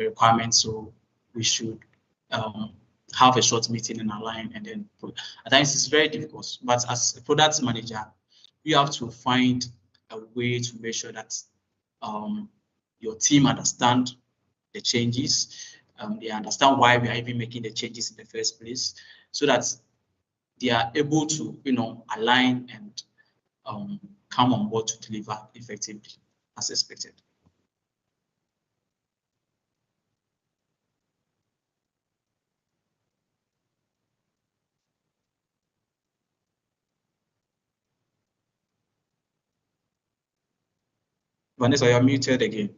requirements. So we should have a short meeting and align, and then at times it's very difficult. But as a product manager, you have to find a way to make sure that your team understand the changes. They understand why we are even making the changes in the first place, so that they are able to, align and come on board to deliver effectively as expected. Vanessa, you are muted again.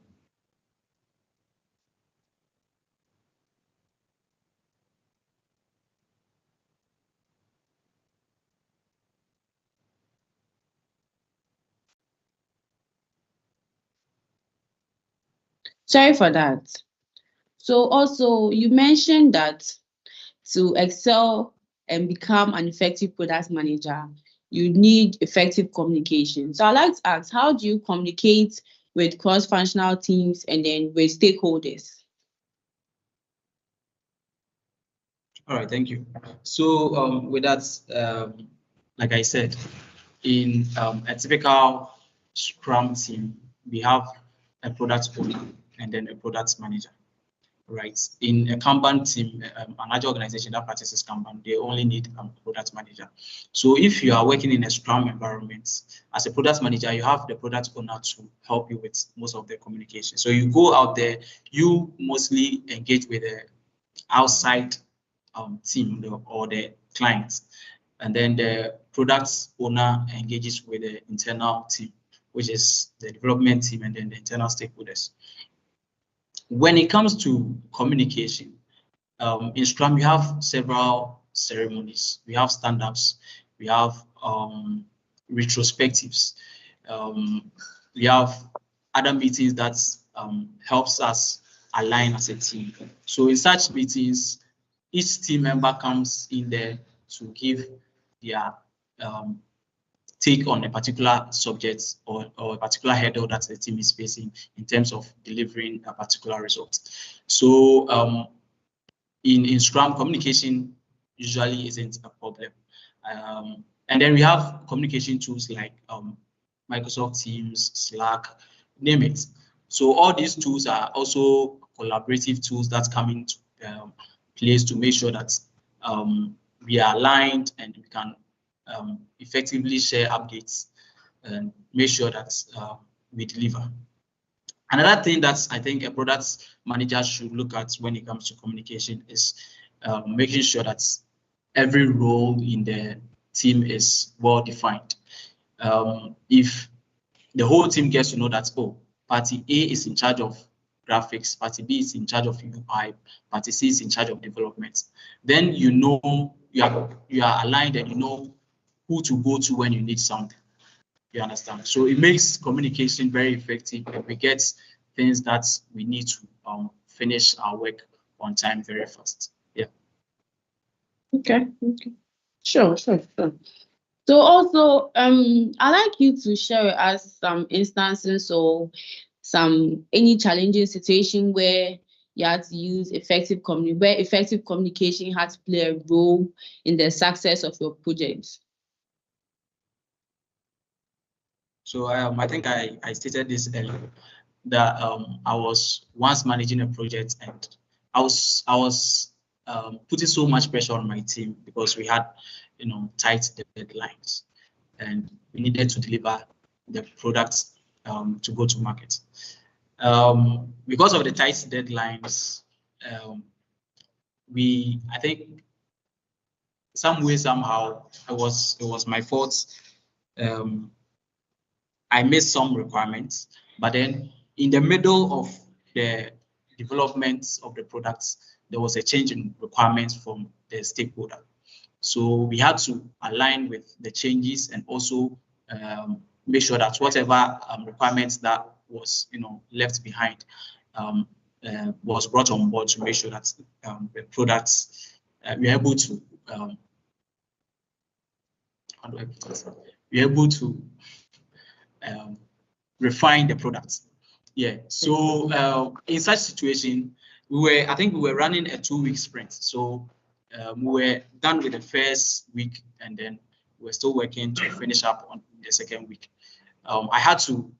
Sorry for that. So also, you mentioned that to excel and become an effective product manager, you need effective communication. So I'd like to ask, how do you communicate with cross-functional teams and then with stakeholders? All right, thank you. So with that, like I said, in a typical Scrum team, we have a product owner and then a product manager. Right. In a Kanban team, an agile organization that practices Kanban, they only need a product manager. So if you are working in a Scrum environment, as a product manager, you have the product owner to help you with most of the communication. So you go out there, you mostly engage with the outside team or the clients, and then the product owner engages with the internal team, which is the development team, and then the internal stakeholders. When it comes to communication, in Scrum, we have several ceremonies. We have stand-ups, we have retrospectives, we have other meetings that helps us align as a team. So in such meetings, each team member comes in there to give their take on a particular subject or a particular hurdle that the team is facing in terms of delivering a particular result. So in Scrum, communication usually isn't a problem. And then we have communication tools like Microsoft Teams, Slack, name it. So all these tools are also collaborative tools that come into place to make sure that we are aligned and we can effectively share updates and make sure that we deliver. Another thing that I think a product manager should look at when it comes to communication is making sure that every role in the team is well defined. If the whole team gets to know that, oh, party A is in charge of graphics, party B is in charge of UI, party C is in charge of development, then you know you are aligned and you know who to go to when you need something. You understand? So it makes communication very effective, and we get things that we need to finish our work on time very fast. Yeah. Okay. Sure. So also, I'd like you to share with us some instances or any challenging situation where you had to use effective communication had to play a role in the success of your projects. So I think I stated this earlier that I was once managing a project, and I was putting so much pressure on my team because we had tight deadlines and we needed to deliver the products to go to market. Because of the tight deadlines, I think some way somehow it was my fault. I missed some requirements, but then in the middle of the development of the products, there was a change in requirements from the stakeholder. So we had to align with the changes and also make sure that whatever requirements that was left behind was brought on board to make sure that the products we're able to refine the products. Yeah. So in such situation, I think we were running a 2-week sprint. So we were done with the first week, and then we're still working to finish up on the second week. I had to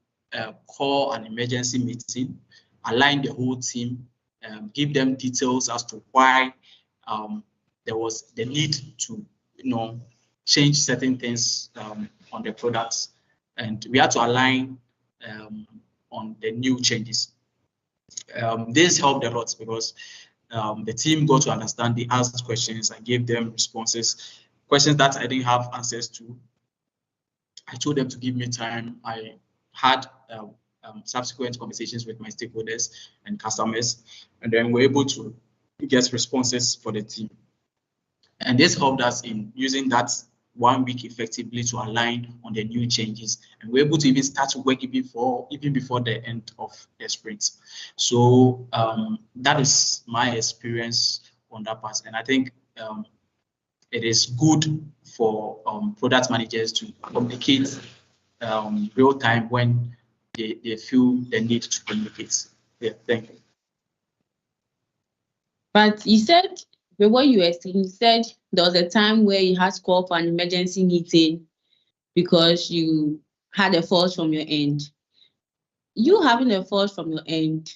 call an emergency meeting, align the whole team, give them details as to why there was the need to, change certain things on the products, and we had to align on the new changes. This helped a lot because the team got to understand. They asked questions. I gave them responses, questions that I didn't have answers to. I told them to give me time. I had subsequent conversations with my stakeholders and customers, and then we're able to get responses for the team. And this helped us in using that 1 week effectively to align on the new changes, and we're able to even start to work even before the end of the sprint. So that is my experience on that part, and I think it is good for product managers to communicate real time when they feel the need to communicate. Yeah, thank you. But you said, with what you were saying, you said there was a time where you had to call for an emergency meeting because you had a fault from your end. You having a fault from your end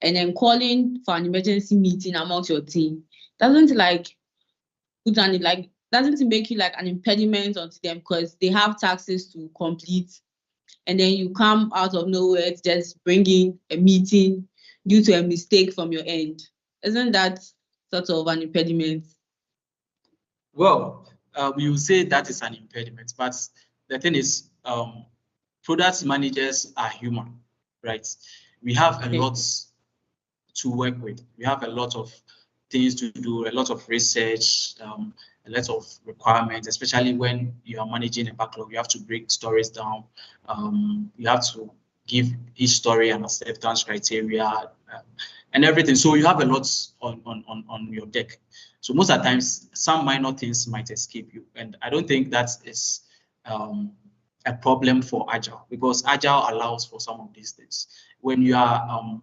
and then calling for an emergency meeting amongst your team doesn't make you like an impediment onto them, because they have taxes to complete, and then you come out of nowhere to just bring in a meeting due to a mistake from your end. Isn't that sort of an impediment? Well, you say that is an impediment, but the thing is, product managers are human, right? We have a lot to work with. We have a lot of things to do, a lot of research, a lot of requirements, especially when you are managing a backlog. You have to break stories down. You have to give each story an acceptance criteria and everything. So you have a lot on your deck. So most of the times, some minor things might escape you. And I don't think that is a problem for Agile, because Agile allows for some of these things. When you are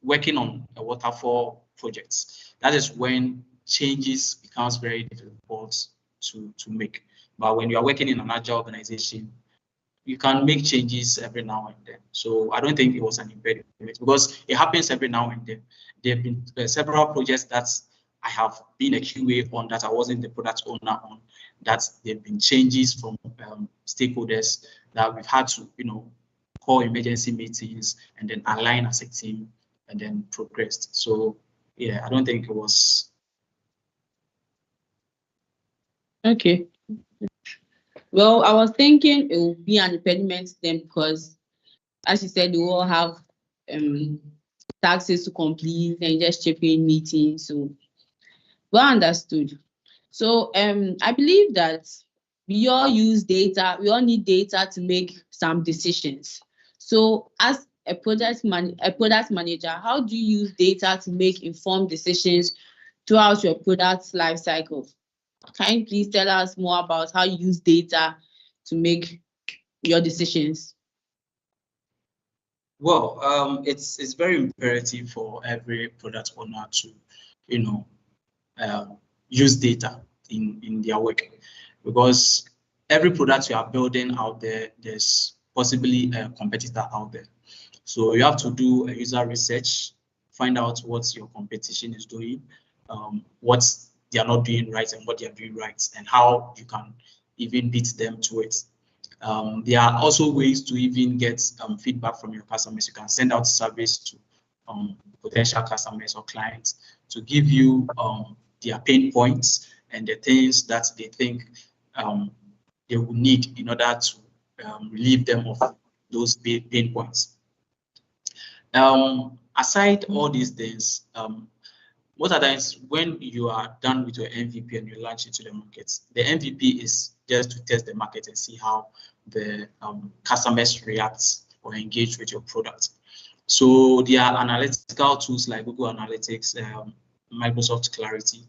working on a waterfall project, that is when changes becomes very difficult to make. But when you are working in an Agile organization, you can make changes every now and then. So I don't think it was an impediment, because it happens every now and then. There have been several projects that I have been a QA on that I wasn't the product owner on, that there have been changes from stakeholders that we've had to, call emergency meetings and then align as a team and then progressed. So yeah, I don't think it was. Okay. Well, I was thinking it will be an impediment then, because, as you said, we all have taxes to complete and just chip in meetings. So well understood. So I believe that we all use data. We all need data to make some decisions. So as a product manager, how do you use data to make informed decisions throughout your product life cycle? Can you please tell us more about how you use data to make your decisions? Well, it's very imperative for every product owner to, use data in their work, because every product you are building out there, there's possibly a competitor out there. So you have to do a user research, find out what your competition is doing, what they are not doing right and what they are doing right, and how you can even beat them to it. There are also ways to even get feedback from your customers. You can send out surveys to potential customers or clients to give you their pain points and the things that they think they will need in order to relieve them of those pain points. Aside all these things, most of the times when you are done with your MVP and you launch it to the market, the MVP is just to test the market and see how the customers react or engage with your product. So there are analytical tools like Google Analytics, Microsoft Clarity.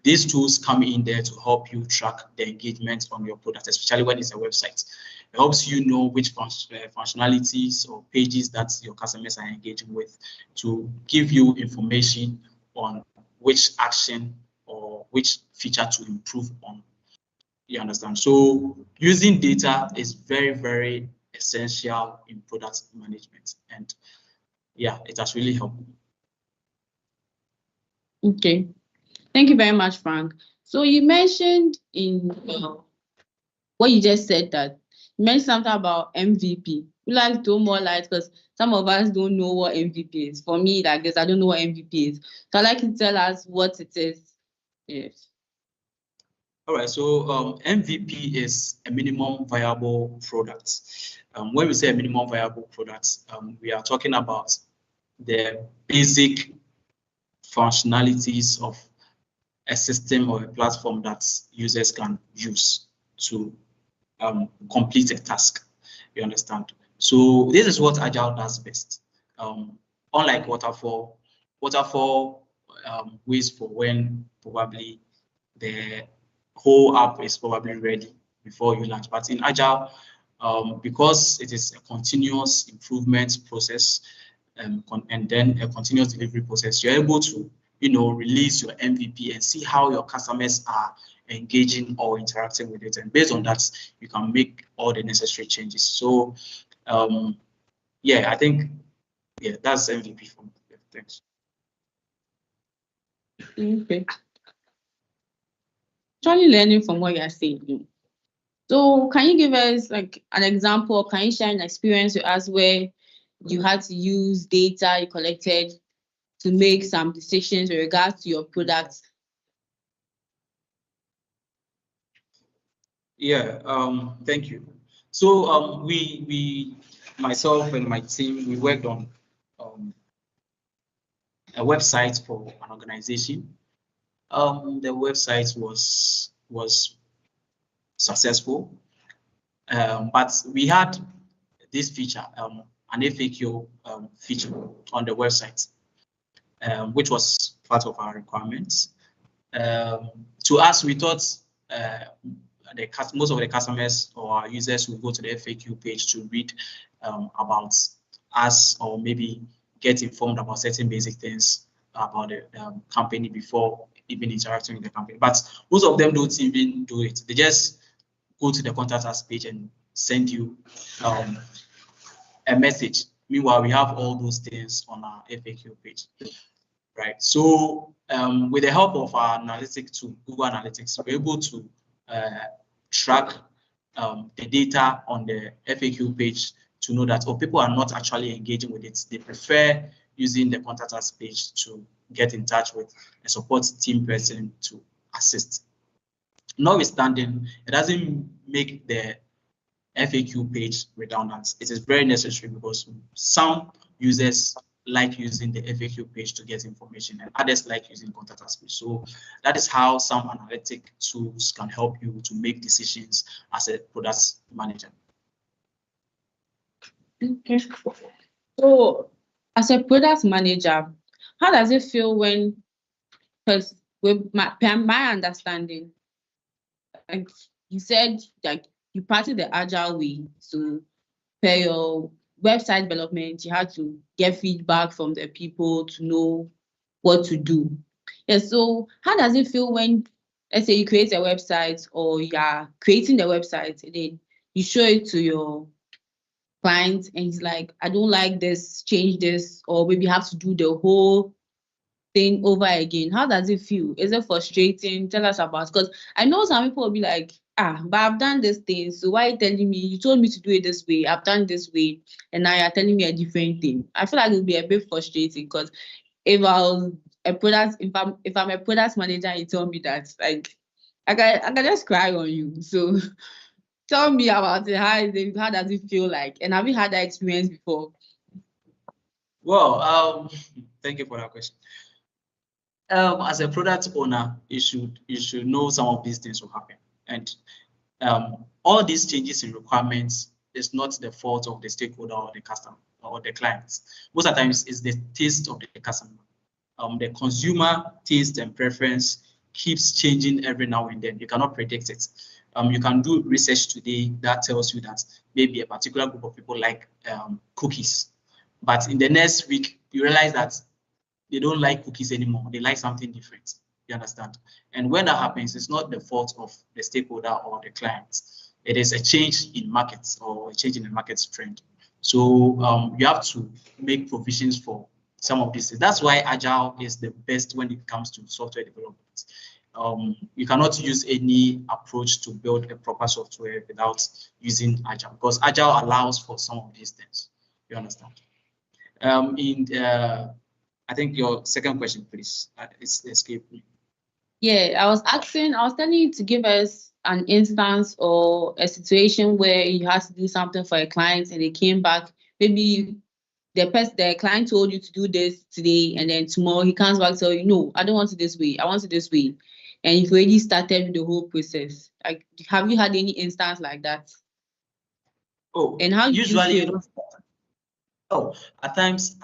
These tools come in there to help you track the engagement on your product, especially when it's a website. It helps you know which functionalities or pages that your customers are engaging with to give you information on which action or which feature to improve on. You understand? So using data is very, very essential in product management. And yeah, it has really helped. Okay. Thank you very much, Frank. So you mentioned in what you just said that you mentioned something about MVP. You like to throw more light because some of us don't know what MVP is. For me, like this, I don't know what MVP is. So I'd like you to tell us what it is. Yes. All right, so MVP is a minimum viable product. When we say a minimum viable product, we are talking about the basic functionalities of a system or a platform that users can use to complete a task. You understand? So this is what Agile does best. Unlike waterfall waits for when probably the whole app is probably ready before you launch. But in Agile, because it is a continuous improvement process and then a continuous delivery process, you're able to, release your MVP and see how your customers are engaging or interacting with it. And based on that, you can make all the necessary changes. So, yeah, I think, that's MVP for me. Yeah, thanks. Okay. Actually learning from what you're saying. So can you give us like an example? Can you share an experience with us where you had to use data you collected to make some decisions with regards to your product? Yeah, thank you. So we myself and my team, we worked on a website for an organization. The website was successful, but we had this feature, an FAQ feature on the website, which was part of our requirements. To us, we thought most of the customers or our users will go to the FAQ page to read about us or maybe get informed about certain basic things about the company before even interacting with the company. But most of them don't even do it. They just go to the contact us page and send you a message. Meanwhile, we have all those things on our FAQ page, right? So with the help of our analytics tool, Google Analytics, we're able to track the data on the FAQ page to know that people are not actually engaging with it. They prefer using the contact us page to get in touch with a support team person to assist. Notwithstanding, it doesn't make the FAQ page redundant. It is very necessary because some users like using the FAQ page to get information and others like using contact us page. So that is how some analytic tools can help you to make decisions as a product manager. Okay. So as a product manager, how does it feel when, because with my understanding, like you said, like you practice the agile way. So per your website development, you had to get feedback from the people to know what to do. Yeah, so how does it feel when, let's say you create a website or you're creating the website and then you show it to your client and he's like, I don't like this, change this, or maybe you have to do the whole thing over again? How does it feel? Is it frustrating? Tell us about it. Because I know some people will be like, but I've done this thing, so why are you telling me? You told me to do it this way, I've done this way, and now you're telling me a different thing. I feel like it would be a bit frustrating because if I was a product, if I'm a product manager, you tell me that, like, I can just cry on you. So tell me about it. How does it feel like? And have you had that experience before? Well, thank you for that question. As a product owner, you should know some of these things will happen. And all these changes in requirements is not the fault of the stakeholder or the customer or the clients. Most of the times, it's the taste of the customer. The consumer taste and preference keeps changing every now and then. You cannot predict it. You can do research today that tells you that maybe a particular group of people like cookies, but in the next week you realize that they don't like cookies anymore. They like something different. You understand? And when that happens, it's not the fault of the stakeholder or the client. It is a change in markets or a change in the market trend. So you have to make provisions for some of these things. That's why Agile is the best when it comes to software development. You cannot use any approach to build a proper software without using Agile, because Agile allows for some of these things. You understand? I think your second question, please. It's escaped me. Yeah, I was telling you to give us an instance or a situation where you had to do something for a client and they came back. Maybe the client told you to do this today, and then tomorrow he comes back and says, no, I don't want it this way. I want it this way. And you've already started the whole process. Like, have you had any instance like that? Oh, and how usually you don't. Oh, at times,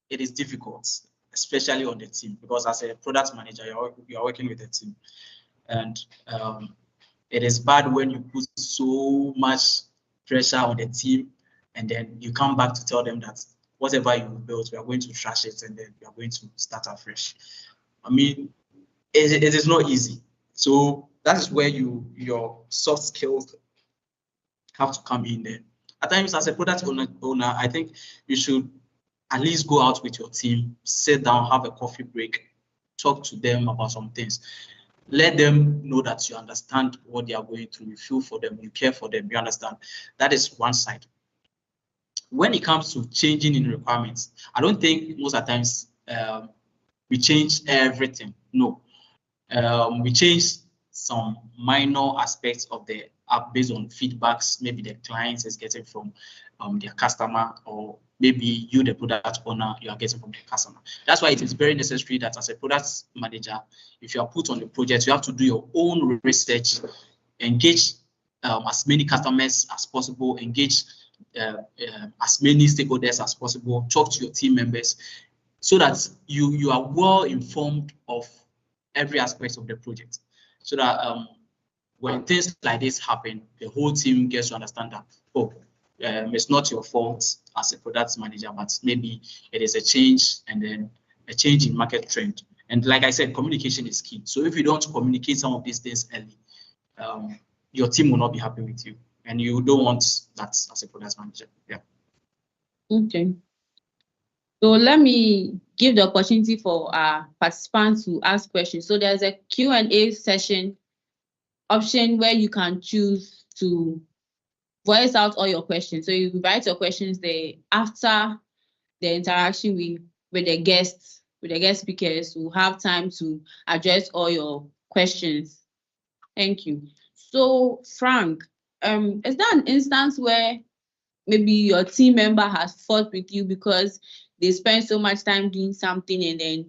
it is difficult, especially on the team, because as a product manager, you're working with a team, and it is bad when you put so much pressure on the team, and then you come back to tell them that whatever you built, we are going to trash it, and then we are going to start afresh. I mean, it is not easy. So that is where your soft skills have to come in there. At times, as a product owner, I think you should at least go out with your team, sit down, have a coffee break, talk to them about some things. Let them know that you understand what they are going through, you feel for them, you care for them, you understand. That is one side. When it comes to changing in requirements, I don't think most of the times we change everything. No. We change some minor aspects of the app based on feedbacks maybe the client is getting from their customer, or maybe you, the product owner, you are getting from the customer. That's why it is very necessary that as a product manager, if you are put on the project, you have to do your own research, engage as many customers as possible, engage as many stakeholders as possible, talk to your team members, so that you are well informed of every aspect of the project, so that when things like this happen, the whole team gets to understand that, it's not your fault as a product manager, but maybe it is a change, and then a change in market trend. And like I said, communication is key. So if you don't communicate some of these things early, your team will not be happy with you, and you don't want that as a product manager. Yeah. Okay. So let me give the opportunity for our participants to ask questions. So there's a Q&A session option where you can choose to voice out all your questions. So you write your questions there. After the interaction with the guest speakers, who have time to address all your questions. Thank you. So Frank, is there an instance where maybe your team member has fought with you because they spent so much time doing something and then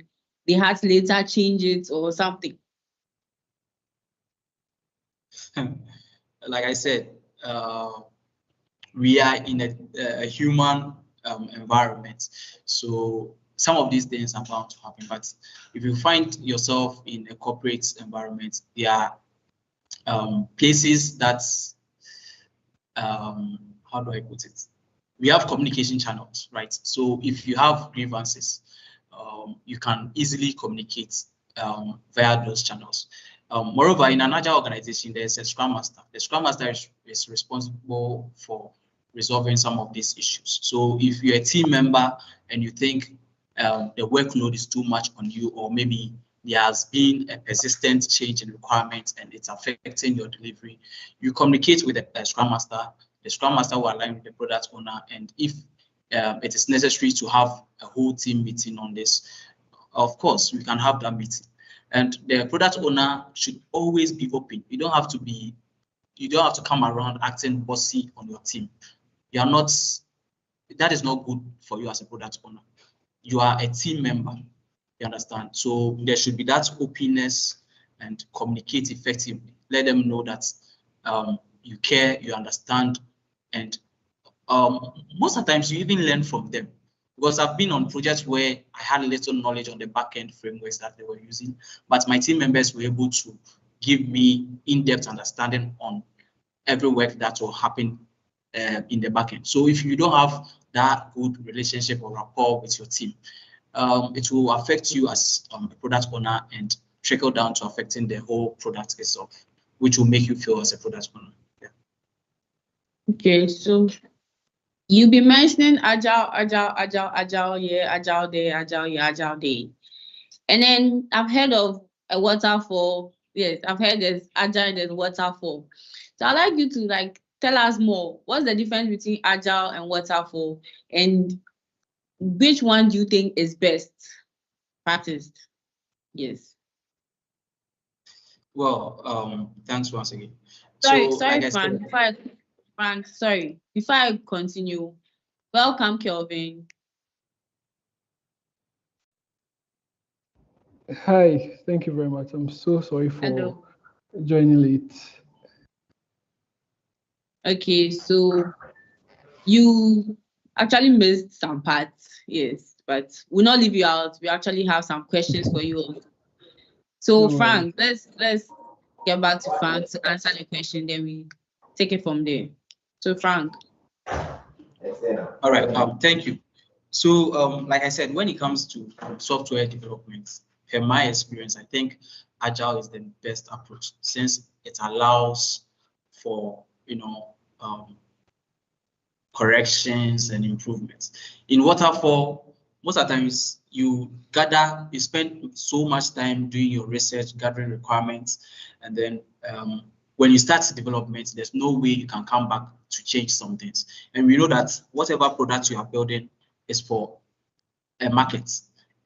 they had to later change it or something? Like I said, we are in a human environment, so some of these things are bound to happen. But if you find yourself in a corporate environment, there are places that, how do I put it? We have communication channels, right? So if you have grievances, you can easily communicate via those channels. Moreover, in an agile organization, there's a Scrum Master. The Scrum Master is responsible for resolving some of these issues. So if you're a team member and you think the workload is too much on you, or maybe there has been a persistent change in requirements and it's affecting your delivery, you communicate with the Scrum Master. The Scrum Master will align with the product owner, and if it is necessary to have a whole team meeting on this, of course, we can have that meeting. And the product owner should always be open. You don't have to come around acting bossy on your team. You are not, that is not good for you as a product owner. You are a team member, you understand? So there should be that openness and communicate effectively. Let them know that you care, you understand, and most of the times you even learn from them. Because I've been on projects where I had little knowledge on the back-end frameworks that they were using, but my team members were able to give me in-depth understanding on every work that will happen in the backend. So if you don't have that good relationship or rapport with your team, it will affect you as a product owner and trickle down to affecting the whole product itself, which will make you feel as a product owner. Yeah. Okay, so you'll be mentioning agile, yeah, agile day, agile, yeah, agile day. And then I've heard of a waterfall. Yes, I've heard there's agile and waterfall. So I'd like you to like tell us more. What's the difference between agile and waterfall? And which one do you think is best practiced? Yes. Well, thanks once again. Sorry, So, like I Frank. said, Before I continue, welcome, Kelvin. Hi, thank you very much. I'm so sorry for Hello. joining late. Okay, so you actually missed some parts, yes, but we'll not leave you out. We actually have some questions for you. So No Frank, let's get back to Frank to answer the question, then we take it from there. So Frank. All right, thank you. So, like I said, when it comes to software development, in my experience, I think Agile is the best approach since it allows for, corrections and improvements. In Waterfall, most of the times you spend so much time doing your research, gathering requirements, and then when you start development, there's no way you can come back to change some things. And we know that whatever product you are building is for a market,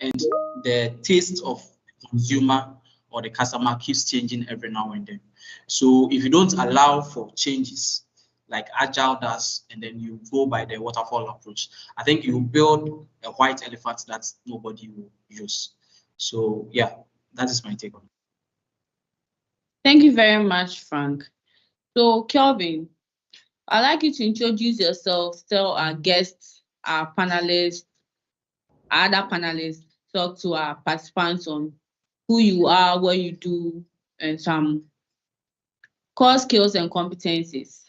and the taste of the consumer or the customer keeps changing every now and then. So if you don't allow for changes like Agile does, and then you go by the waterfall approach, I think you build a white elephant that nobody will use. So yeah, that is my take on it. Thank you very much, Frank. So Kelvin, I'd like you to introduce yourself, tell our guests, our panelists, other panelists, talk to our participants on who you are, what you do, and some core skills and competencies.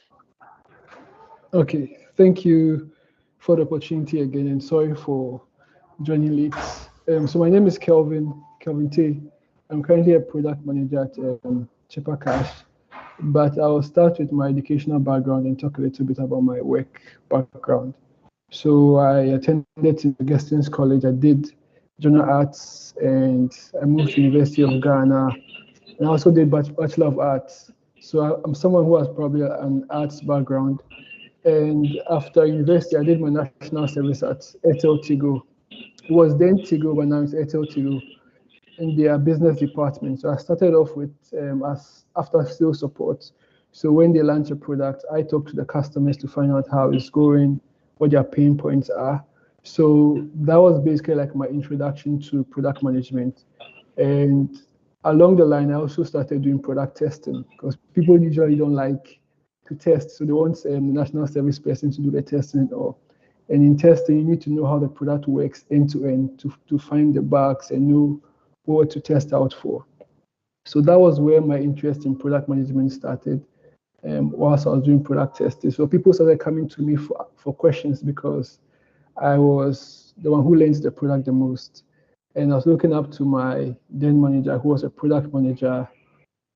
Okay, thank you for the opportunity again, and sorry for joining late. So my name is Kelvin T. I'm currently a product manager at Chipper Cash, but I'll start with my educational background and talk a little bit about my work background. So I attended to Augustine College. I did general arts, and I moved to University of Ghana, and I also did Bachelor of Arts. So I'm someone who has probably an arts background. And after university, I did my national service at Airtel Tigo. It was then Tigo, but now it's Airtel Tigo in their business department. So I started off with as after sales support. So when they launch a product, I talk to the customers to find out how it's going, what their pain points are. So that was basically like my introduction to product management. And along the line, I also started doing product testing because people usually don't like to test. So they want the national service person to do the testing. And in testing, you need to know how the product works end to end to find the bugs and know what to test out for. So that was where my interest in product management started whilst I was doing product testing. So people started coming to me for questions because I was the one who learns the product the most. And I was looking up to my then manager, who was a product manager.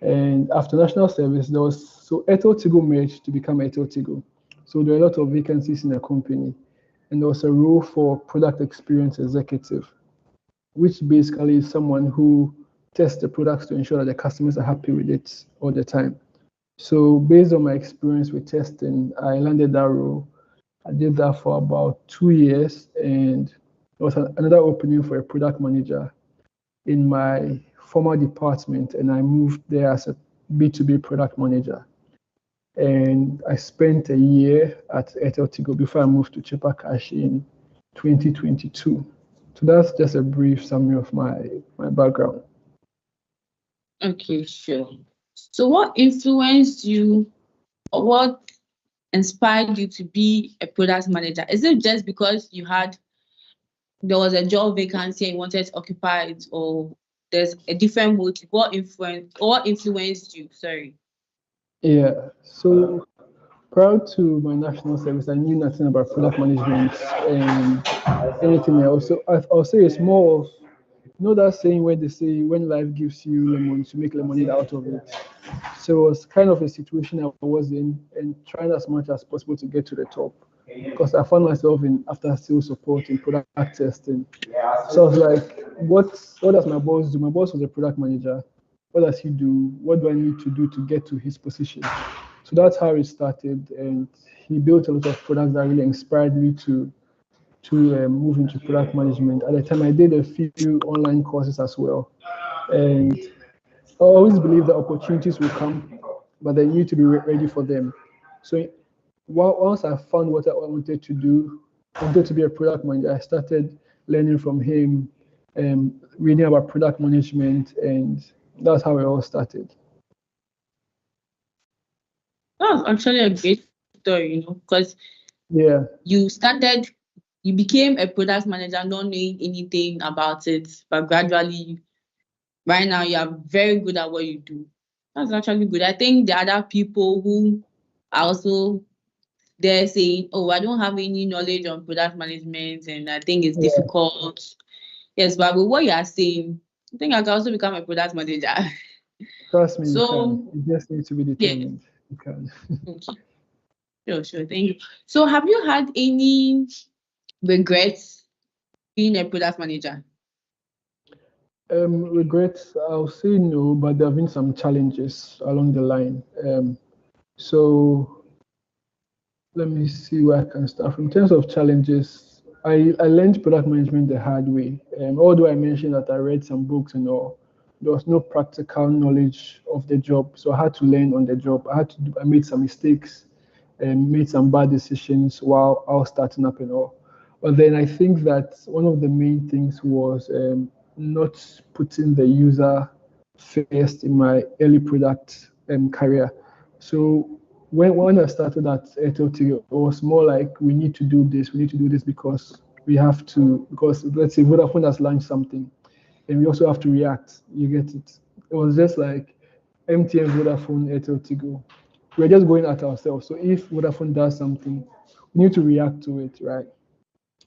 And after national service, so Airtel Tigo merged to become Airtel Tigo. So there were a lot of vacancies in the company. And there was a role for product experience executive, which basically is someone who tests the products to ensure that the customers are happy with it all the time. So based on my experience with testing, I landed that role. I did that for about 2 years, and there was another opening for a product manager in my former department, and I moved there as a B2B product manager. And I spent a year at Airtel Tigo before I moved to Chipper Cash in 2022. So that's just a brief summary of my background. Okay, sure. So what influenced you, or what inspired you to be a product manager? Is it just because there was a job vacancy and you wanted to occupy it, or there's a different motive. What influenced you? Sorry. Yeah. So prior to my national service, I knew nothing about product management and anything else. So I'll say it's more of, you know that saying where they say when life gives you lemons, you make lemonade out of it. So it was kind of a situation I was in and trying as much as possible to get to the top because I found myself in after sales support in product testing. So I was like, what does my boss do? My boss was a product manager. What does he do? What do I need to do to get to his position? So that's how it started, and he built a lot of products that really inspired me to move into product management. At the time, I did a few online courses as well, and I always believe that opportunities will come, but they need to be ready for them. So once I found what I wanted to do, I wanted to be a product manager, I started learning from him, reading about product management, and that's how it all started. That's actually a great story, because Yeah, you became a product manager not knowing anything about it, but gradually, right now, you are very good at what you do. That's actually good. I think the other people who are also there saying, oh, I don't have any knowledge on product management and I think it's yeah. difficult. Yes, but with what you are saying, I think I can also become a product manager. Trust me, you So, can. You just need to be yeah. determined. You can. Okay. Sure. Thank you. So, have you had any regrets being a product manager? Regrets, I'll say no, but there have been some challenges along the line. So let me see where I can start. In terms of challenges, I learned product management the hard way. Although I mentioned that I read some books and all, there was no practical knowledge of the job. So I had to learn on the job. I made some mistakes and made some bad decisions while I was starting up and all. But then I think that one of the main things was not putting the user first in my early product career. So when I started at Airtel Tigo, it was more like we need to do this because we have to, because let's say Vodafone has launched something and we also have to react. You get it? It was just like MTN, Vodafone, Airtel Tigo. We're just going at ourselves. So if Vodafone does something, we need to react to it, right?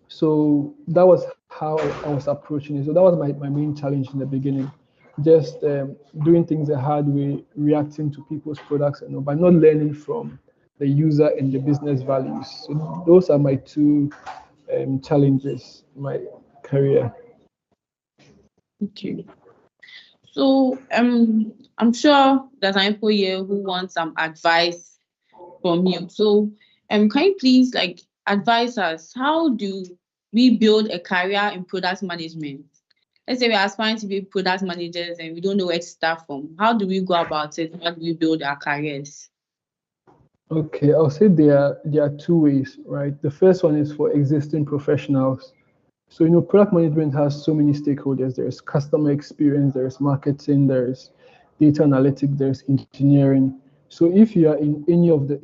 So that was how I was approaching it. So that was my main challenge in the beginning, just doing things the hard way, reacting to people's products, but not learning from the user and the business values. So those are my two challenges in my career. Okay. So, I'm sure there's some people here who want some advice from you. So, can you please advise us? How do we build a career in product management? Let's say we're aspiring to be product managers and we don't know where to start from. How do we go about it? How do we build our careers? Okay, I'll say there are two ways, right? The first one is for existing professionals. So, product management has so many stakeholders. There's customer experience, there's marketing, there's data analytics, there's engineering. So if you are in any of the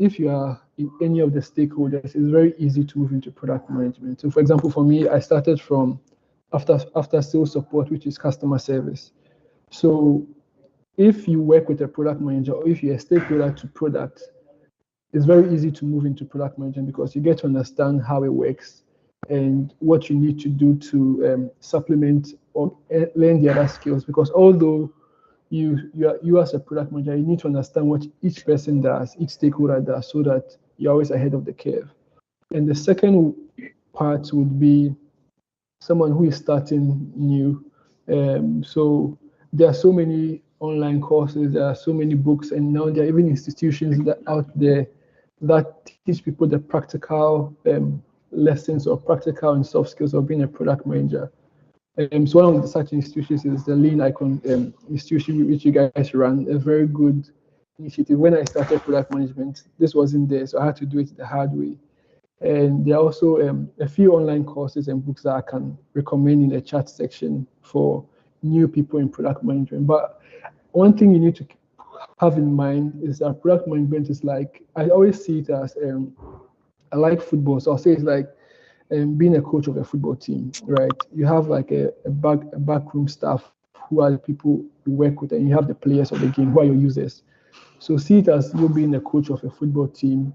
stakeholders, it's very easy to move into product management. So for example, for me, I started from after sales support, which is customer service. So if you work with a product manager or if you're a stakeholder to product, it's very easy to move into product management because you get to understand how it works and what you need to do to supplement or learn the other skills. Because although you as a product manager, you need to understand what each person does, each stakeholder does, so that you're always ahead of the curve. And the second part would be someone who is starting new. So there are so many online courses, there are so many books, and now there are even institutions that out there that teach people the practical lessons or practical and soft skills of being a product manager. So one of the such institutions is the Lean Icon institution which you guys run, a very good initiative. When I started product management, this wasn't there, so I had to do it the hard way. And there are also a few online courses and books that I can recommend in the chat section for new people in product management. But one thing you need to have in mind is that product management is like, I always see it as, I like football, so I'll say it's like being a coach of a football team, right? You have like a backroom staff who are the people you work with, and you have the players of the game who are your users. So see it as you being a coach of a football team.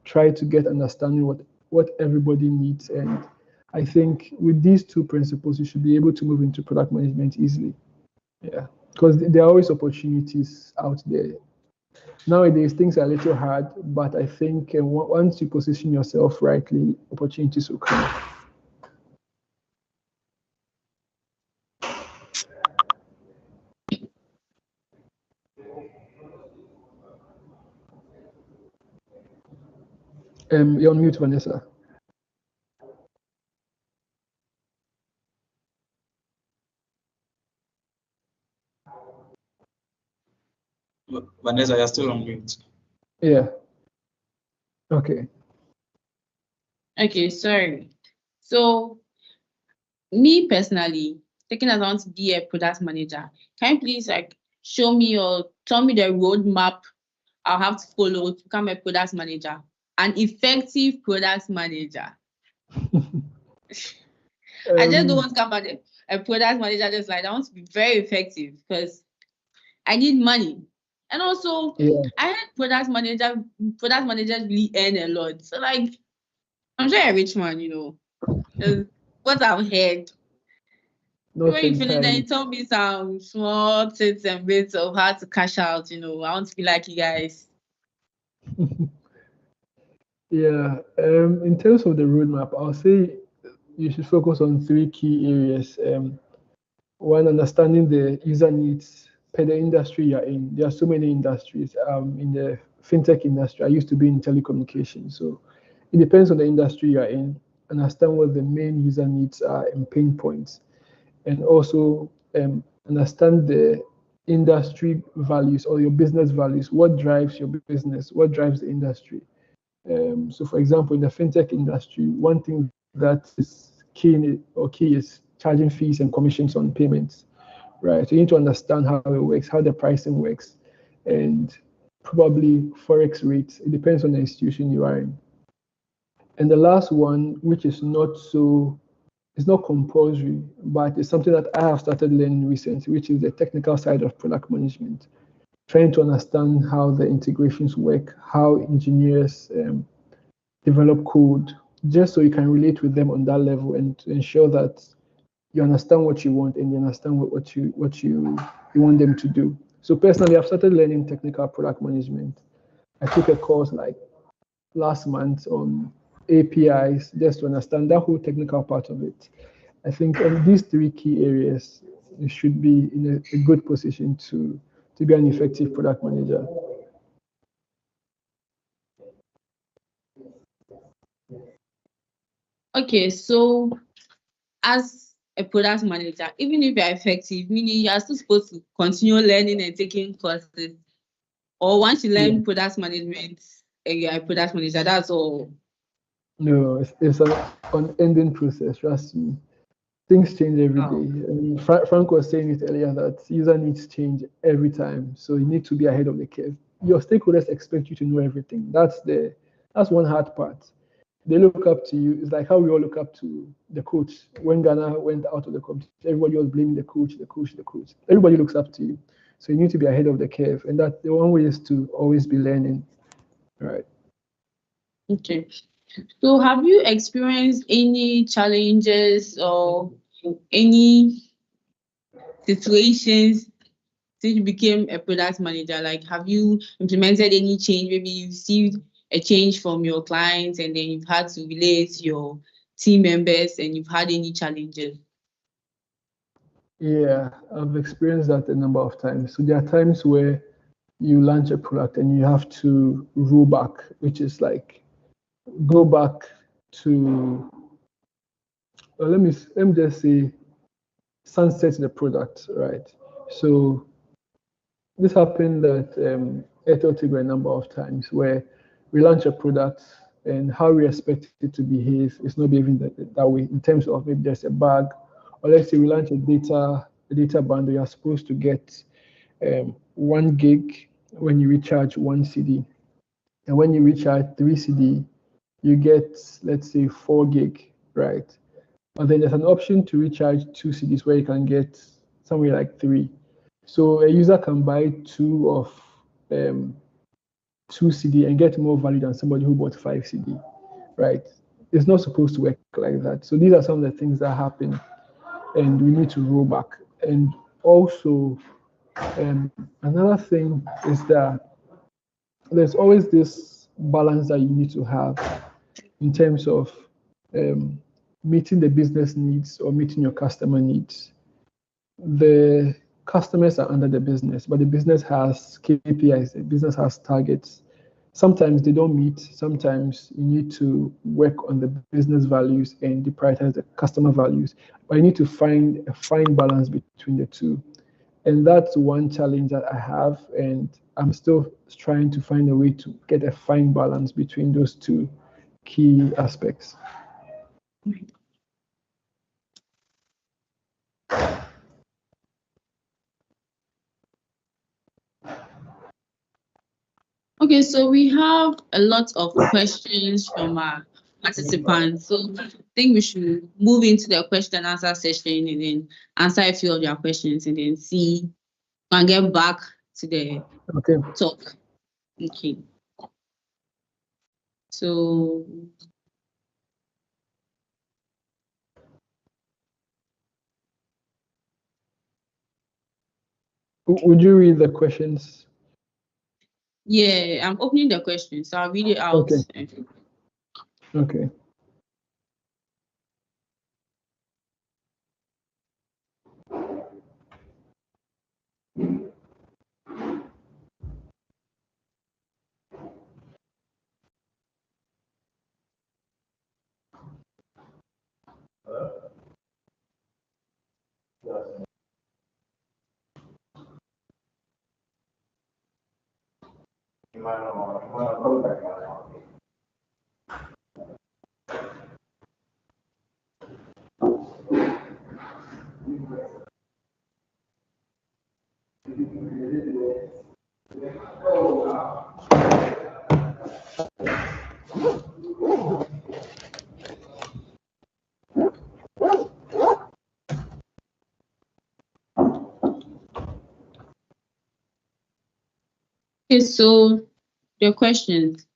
Try to get understanding what everybody needs, and I think with these two principles, you should be able to move into product management easily. Yeah, because there are always opportunities out there. Nowadays, things are a little hard, but I think once you position yourself rightly, opportunities will come. You're on mute, Vanessa. Vanessa, you're still on mute. Yeah. Okay. Okay, sorry. So, me personally, taking as I want to be a product manager, can you please show me or tell me the roadmap I'll have to follow to become a product manager, an effective product manager? I just don't want to become a product manager just like that. I want to be very effective because I need money. And also, I heard product managers really earn a lot. So I'm sure a rich man, what I've heard. When you finish, then you tell me some small tips and bits of how to cash out. I want to be like you guys. Yeah. In terms of the roadmap, I'll say you should focus on 3 key areas. One, understanding the user needs per the industry you're in. There are so many industries. In the fintech industry, I used to be in telecommunications, so it depends on the industry you're in. Understand what the main user needs are and pain points, and also understand the industry values or your business values. What drives your business? What drives the industry? So, for example, in the fintech industry, one thing that is key is charging fees and commissions on payments, right? So you need to understand how it works, how the pricing works, and probably forex rates. It depends on the institution you are in. And the last one, which is it's not compulsory, but it's something that I have started learning recently, which is the technical side of product management. Trying to understand how the integrations work, how engineers develop code, just so you can relate with them on that level and to ensure that you understand what you want and you understand what you want them to do. So personally, I've started learning technical product management. I took a course like last month on APIs just to understand that whole technical part of it. I think in these 3 key areas, you should be in a good position to be an effective product manager. Okay, so as a product manager, even if you're effective, meaning you're still supposed to continue learning and taking courses. Or once you learn product management, you're a product manager, that's all. No, it's an unending process, trust me. Things change every day. I mean, Frank was saying it earlier that user needs change every time. So you need to be ahead of the curve. Your stakeholders expect you to know everything. That's one hard part. They look up to you. It's like how we all look up to the coach. When Ghana went out of the competition, everybody was blaming the coach. Everybody looks up to you. So you need to be ahead of the curve. And that the one way is to always be learning. Right. Okay. So have you experienced any challenges or any situations since you became a product manager? Like, have you implemented any change? Maybe you received a change from your clients and then you've had to relate to your team members and you've had any challenges? Yeah, I've experienced that a number of times. So there are times where you launch a product and you have to roll back, which is like go back to, let me just say, sunset the product, right? So this happened at Airtel Tigre a number of times where we launch a product and how we expect it to behave is not behaving that way in terms of maybe there's a bug, or let's say we launch a data bundle. You're supposed to get 1 gig when you recharge 1 CD, and when you recharge 3 CD, you get, let's say, 4 gig, right? But then there's an option to recharge 2 CDs where you can get somewhere like 3. So a user can buy 2 of 2 CD and get more value than somebody who bought 5 CD, right? It's not supposed to work like that. So these are some of the things that happen, and we need to roll back. And also, another thing is that there's always this balance that you need to have in terms of meeting the business needs or meeting your customer needs. The customers are under the business, but the business has KPIs, the business has targets. Sometimes they don't meet, sometimes you need to work on the business values and deprioritize the customer values, but you need to find a fine balance between the two. And that's one challenge that I have, and I'm still trying to find a way to get a fine balance between those two key aspects. Okay, so we have a lot of questions from our participants. So I think we should move into the question and answer session and then answer a few of their questions and then see and get back to the talk. Okay. So would you read the questions? Yeah, I'm opening the questions, so I'll read it out. Okay. Okay, so the questions.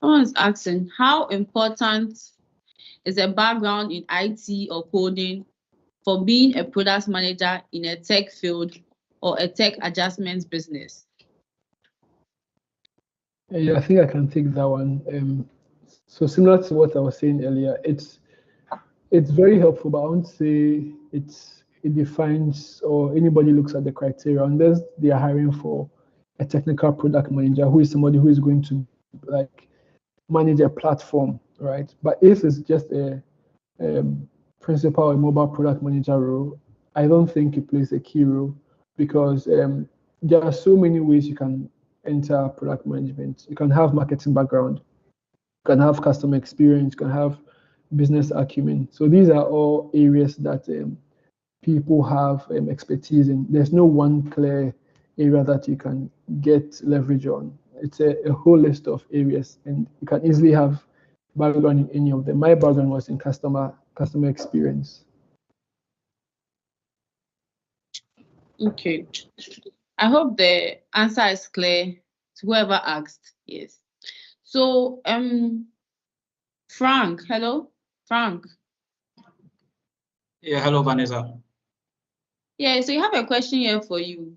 Someone's asking, how important is a background in IT or coding for being a product manager in a tech field or a tech adjustments business? Yeah, I think I can take that one. So similar to what I was saying earlier, it's very helpful, but I won't say it defines or anybody looks at the criteria unless they are hiring for a technical product manager who is somebody who is going to like manage a platform, right? But if it's just a principal or mobile product manager role, I don't think it plays a key role because there are so many ways you can enter product management. You can have marketing background, you can have customer experience, you can have business acumen. So these are all areas that people have expertise in. There's no one clear area that you can get leverage on. It's a whole list of areas, and you can easily have background in any of them. My background was in customer experience. Okay. I hope the answer is clear to whoever asked. Yes. So Frank, hello? Frank. Yeah, hello, Vanessa. Yeah, so you have a question here for you.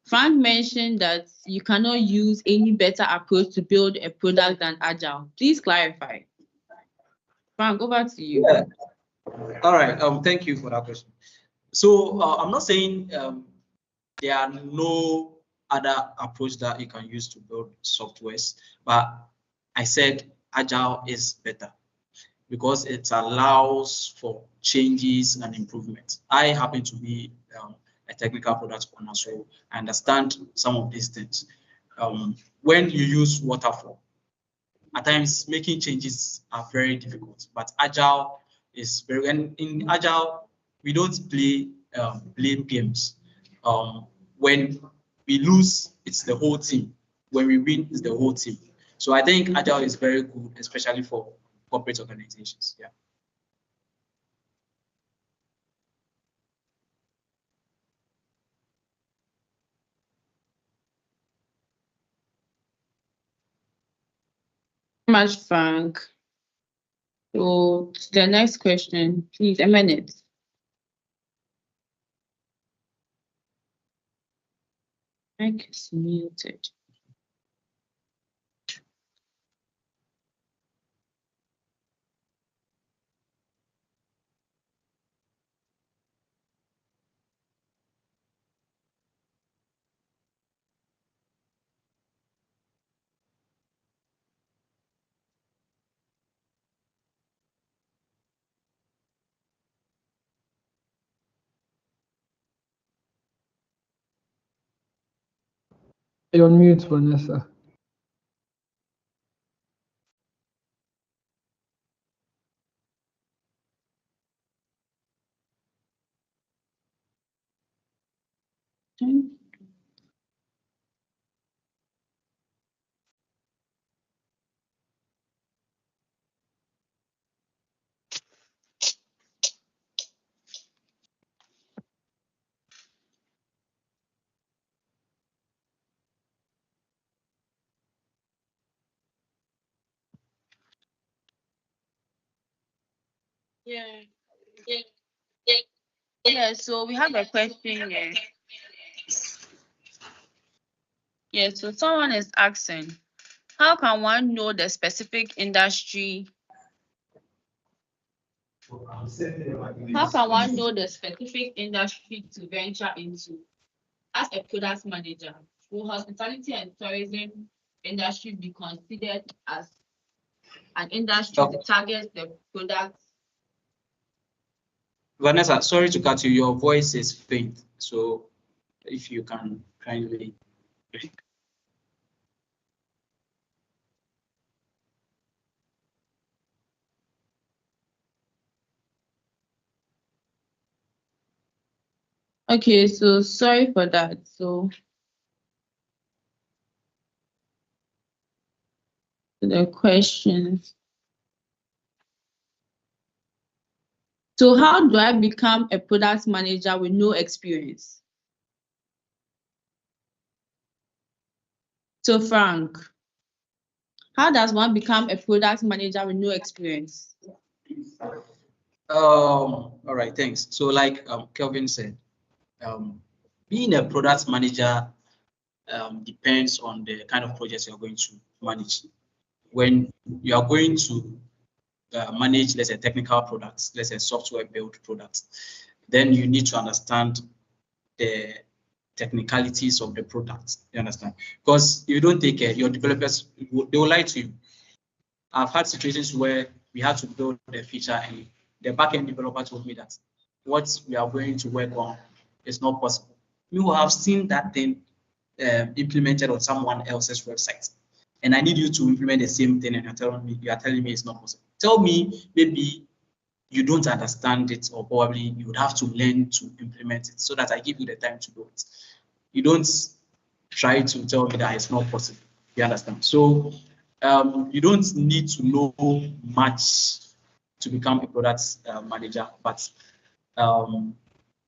Frank mentioned that you cannot use any better approach to build a product than Agile. Please clarify. Frank, over to you. Yeah. All right. Thank you for that question. So I'm not saying there are no other approach that you can use to build softwares, but I said Agile is better because it allows for changes and improvements. I happen to be a technical product owner, so I understand some of these things. When you use waterfall, at times making changes are very difficult, but Agile is very, and in Agile, we don't play blame games. When we lose, it's the whole team. When we win, it's the whole team. So I think Agile is very good, especially for corporate organizations. Yeah. Much, Frank. So the next question, please, a minute. Mic is muted. You're on mute, Vanessa. Yeah, so we have a question here. Yeah, so someone is asking, how can one know the specific industry? How can one know the specific industry to venture into? As a product manager, will hospitality and tourism industry be considered as an industry to target the products? Vanessa, sorry to cut you. Your voice is faint, so if you can kindly. Okay, so sorry for that. So the questions. So how do I become a product manager with no experience? So Frank, how does one become a product manager with no experience? All right, thanks. So like Kelvin said, being a product manager depends on the kind of projects you're going to manage. When you are going to manage, let's say, technical products, let's say software build products, then you need to understand the technicalities of the product. You understand? Because if you don't take care, your developers, they will lie to you. I've had situations where we had to build a feature and the backend developer told me that what we are going to work on is not possible. You will have seen that thing implemented on someone else's website, and I need you to implement the same thing, and you are telling me it's not possible. Tell me maybe you don't understand it, or probably you would have to learn to implement it so that I give you the time to do it. You don't try to tell me that it's not possible. You understand? So you don't need to know much to become a product manager, but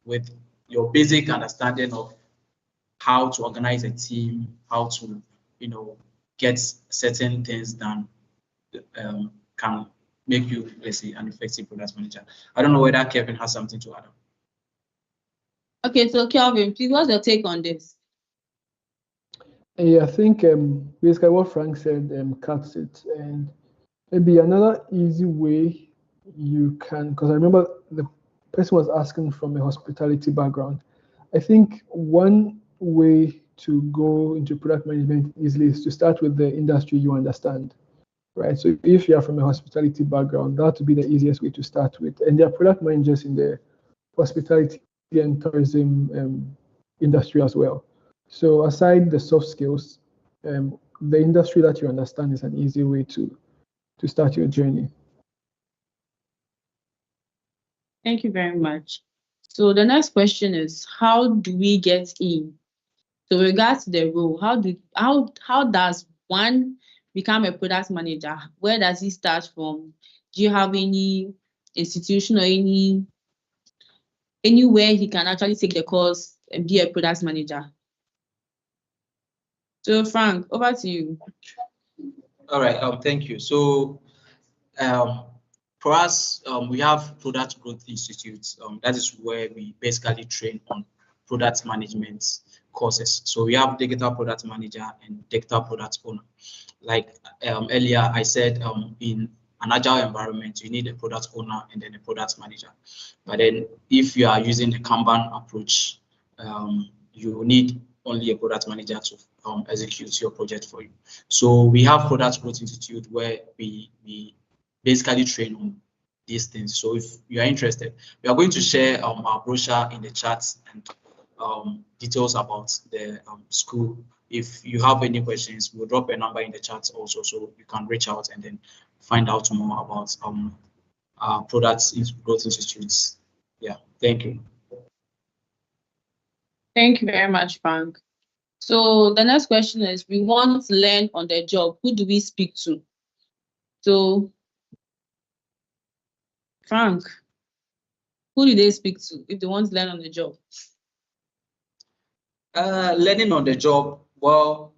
with your basic understanding of how to organize a team, how to, get certain things done, can make you, let's say, an effective product manager. I don't know whether Kevin has something to add. Okay, so Kelvin, please, what's your take on this? Yeah, I think basically what Frank said cuts it. And maybe another easy way you can, because I remember the person was asking from a hospitality background. I think one way to go into product management easily is to start with the industry you understand, right? So if you are from a hospitality background, that would be the easiest way to start with. And there are product managers in the hospitality and tourism industry as well. So aside the soft skills, the industry that you understand is an easy way to start your journey. Thank you very much. So the next question is, how do we get in? So regards to the role, how does one become a product manager? Where does he start from? Do you have any institution or anywhere he can actually take the course and be a product manager? So Frank, over to you. All right. Thank you. So, for us, we have Product Growth Institute. That is where we basically train on product management courses. So we have digital product manager and digital product owner. Like earlier, I said in an agile environment, you need a product owner and then a product manager. But then if you are using the Kanban approach, you need only a product manager to execute your project for you. So we have Product Growth Institute where we basically train on these things. So if you are interested, we are going to share our brochure in the chat and details about the school. If you have any questions, we'll drop a number in the chat also, so you can reach out and then find out more about Product Growth Institutes. Yeah, thank you. Thank you very much, Frank. So the next question is, we want to learn on the job. Who do we speak to? So, Frank, who do they speak to if they want to learn on the job? Learning on the job, well,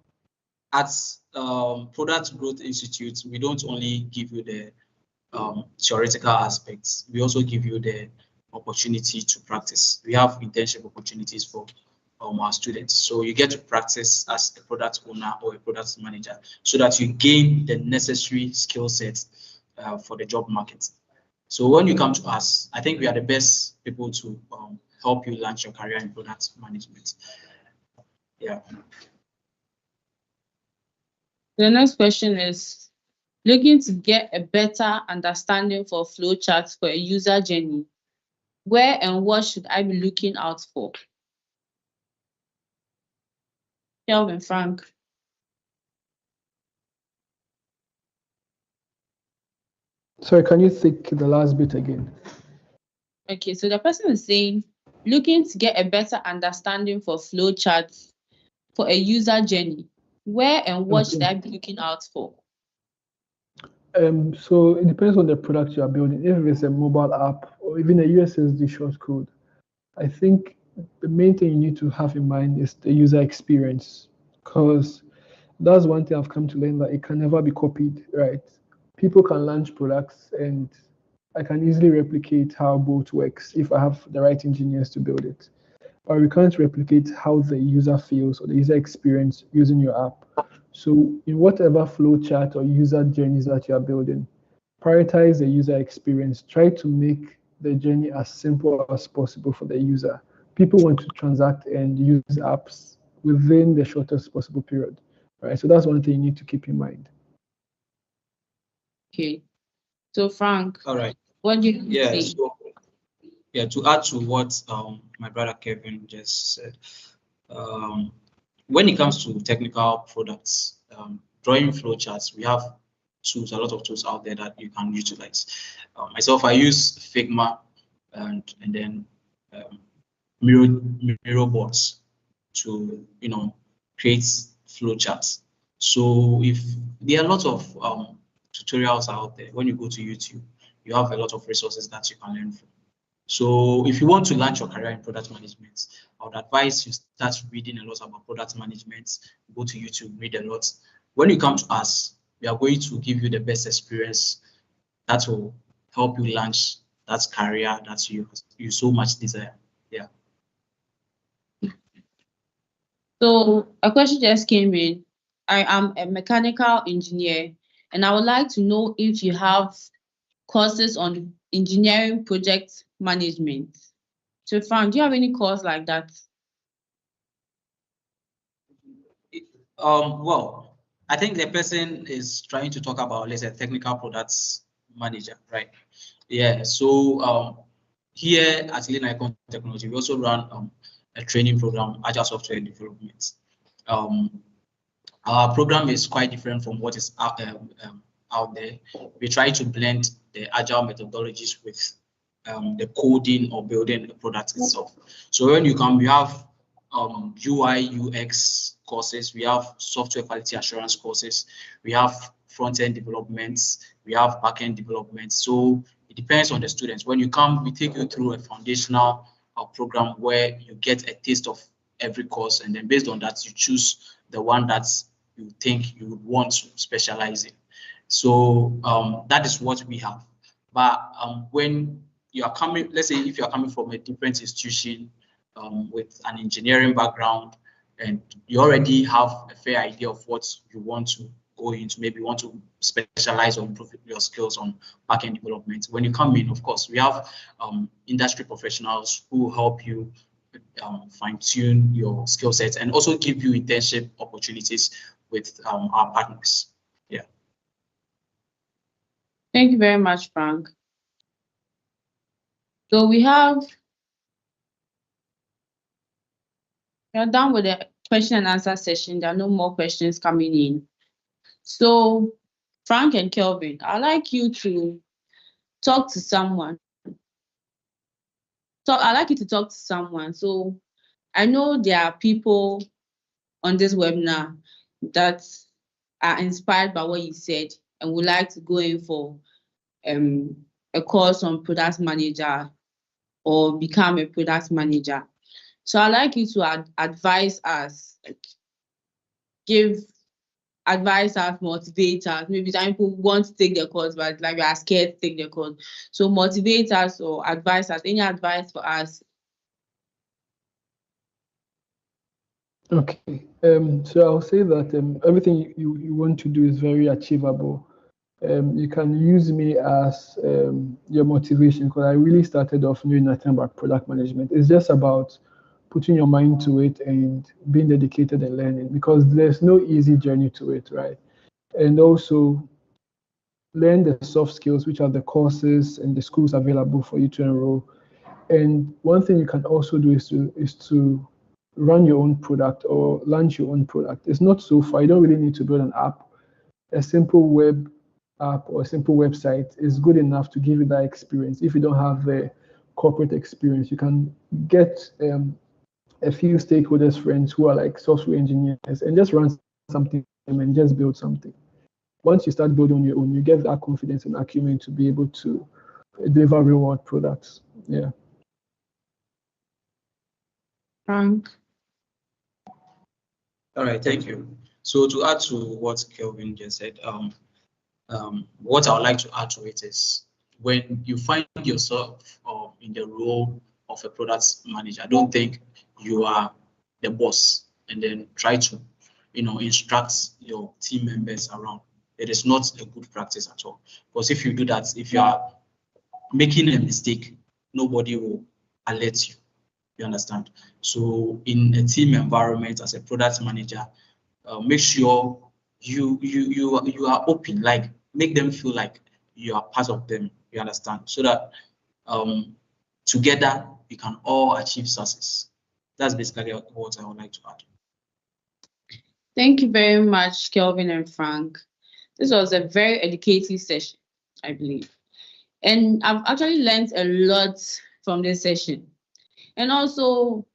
at Product Growth Institute, we don't only give you the theoretical aspects, we also give you the opportunity to practice. We have internship opportunities for our students. So you get to practice as a product owner or a product manager so that you gain the necessary skill sets for the job market. So when you come to us, I think we are the best people to help you launch your career in product management. Yeah. The next question is, looking to get a better understanding for flowcharts for a user journey. Where and what should I be looking out for? Kelvin, Frank. Sorry, can you take the last bit again? Okay, so the person is saying, looking to get a better understanding for flowcharts for a user journey. Where and what should I be looking out for? So it depends on the product you are building. If it's a mobile app or even a USSD short code, I think the main thing you need to have in mind is the user experience, because that's one thing I've come to learn, that it can never be copied, right? People can launch products and I can easily replicate how both works if I have the right engineers to build it. But we can't replicate how the user feels or the user experience using your app. So in whatever flowchart or user journeys that you are building, prioritize the user experience. Try to make the journey as simple as possible for the user. People want to transact and use apps within the shortest possible period, right? So that's one thing you need to keep in mind. Okay. So Frank, all right. What do you say? So, yeah, to add to what my brother Kevin just said, when it comes to technical products, drawing flowcharts, we have tools, a lot of tools out there that you can utilize. Myself, I use Figma and then Miro boards to create flowcharts. So if there are a lot of tutorials out there, when you go to YouTube, you have a lot of resources that you can learn from. So if you want to launch your career in product management, I would advise you start reading a lot about product management, go to YouTube, read a lot. When you come to us, we are going to give you the best experience that will help you launch that career that you so much desire. Yeah. So a question just came in. I am a mechanical engineer and I would like to know if you have courses on engineering project management. So Frank, do you have any course like that? Well, I think the person is trying to talk about, let's say, technical products manager, right? Yeah. So here at Lean Icon Technology, we also run a training program, Agile Software Development. Our program is quite different from what is out there. We try to blend the Agile methodologies with the coding or building the product itself. So when you come, we have UI, UX courses, we have software quality assurance courses, we have front-end developments, we have back-end development. So it depends on the students. When you come, we take you through a foundational program where you get a taste of every course, and then based on that, you choose the one that you think you would want to specialize in. So that is what we have. But when you are coming, let's say if you are coming from a different institution with an engineering background, and you already have a fair idea of what you want to go into, maybe you want to specialize or improve your skills on backend development. When you come in, of course, we have industry professionals who help you fine-tune your skill sets and also give you internship opportunities with our partners. Yeah. Thank you very much, Frank. So we are done with the question and answer session. There are no more questions coming in. So Frank and Kelvin, I'd like you to talk to someone. So I'd like you to talk to someone. So I know there are people on this webinar that are inspired by what you said and would like to go in for a course on product manager or become a product manager. So I'd like you to advise us, give advise us, motivate us. Maybe some people want to take the course, but like we are scared to take the course. So motivate us or advise us. Any advice for us? Okay. So I'll say that everything you want to do is very achievable. You can use me as your motivation, because I really started off knowing nothing about product management. It's just about putting your mind to it and being dedicated and learning, because there's no easy journey to it, right? And also learn the soft skills, which are the courses and the schools available for you to enroll. And one thing you can also do is to run your own product or launch your own product. It's not so far. You don't really need to build an app. A simple web app or a simple website is good enough to give you that experience. If you don't have the corporate experience, you can get a few stakeholders, friends who are like software engineers, and just run something and just build something. Once you start building on your own, you get that confidence and acumen to be able to deliver real world products. Yeah. Frank. All right, thank you. So to add to what Kelvin just said, what I would like to add to it is, when you find yourself in the role of a product manager, don't think you are the boss and then try to, instruct your team members around. It is not a good practice at all. Because if you do that, if you are making a mistake, nobody will alert you. You understand? So in a team environment as a product manager, make sure you are open, like make them feel like you are part of them. You understand? So that together we can all achieve success. That's basically what I would like to add. Thank you very much, Kelvin and Frank. This was a very educative session, I believe. And I've actually learned a lot from this session. And also,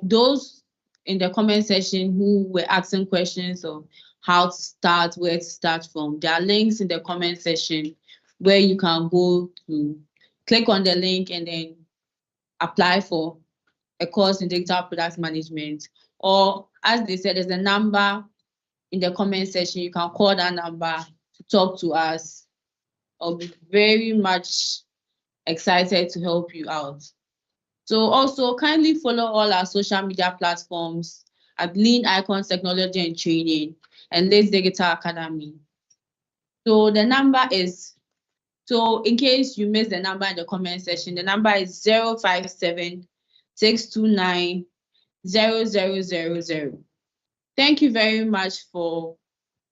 those in the comment section who were asking questions of how to start, where to start from, there are links in the comment section where you can go to click on the link and then apply for a course in digital product management. Or as they said, there's a number in the comment section. You can call that number to talk to us. I'll be very much excited to help you out. So also kindly follow all our social media platforms at Lean Icons Technology and Training and Let's Digital Academy. So the number is, so in case you missed the number in the comment section, the number is 057 629 0000. Thank you very much for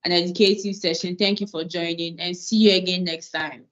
an educative session. Thank you for joining, and see you again next time.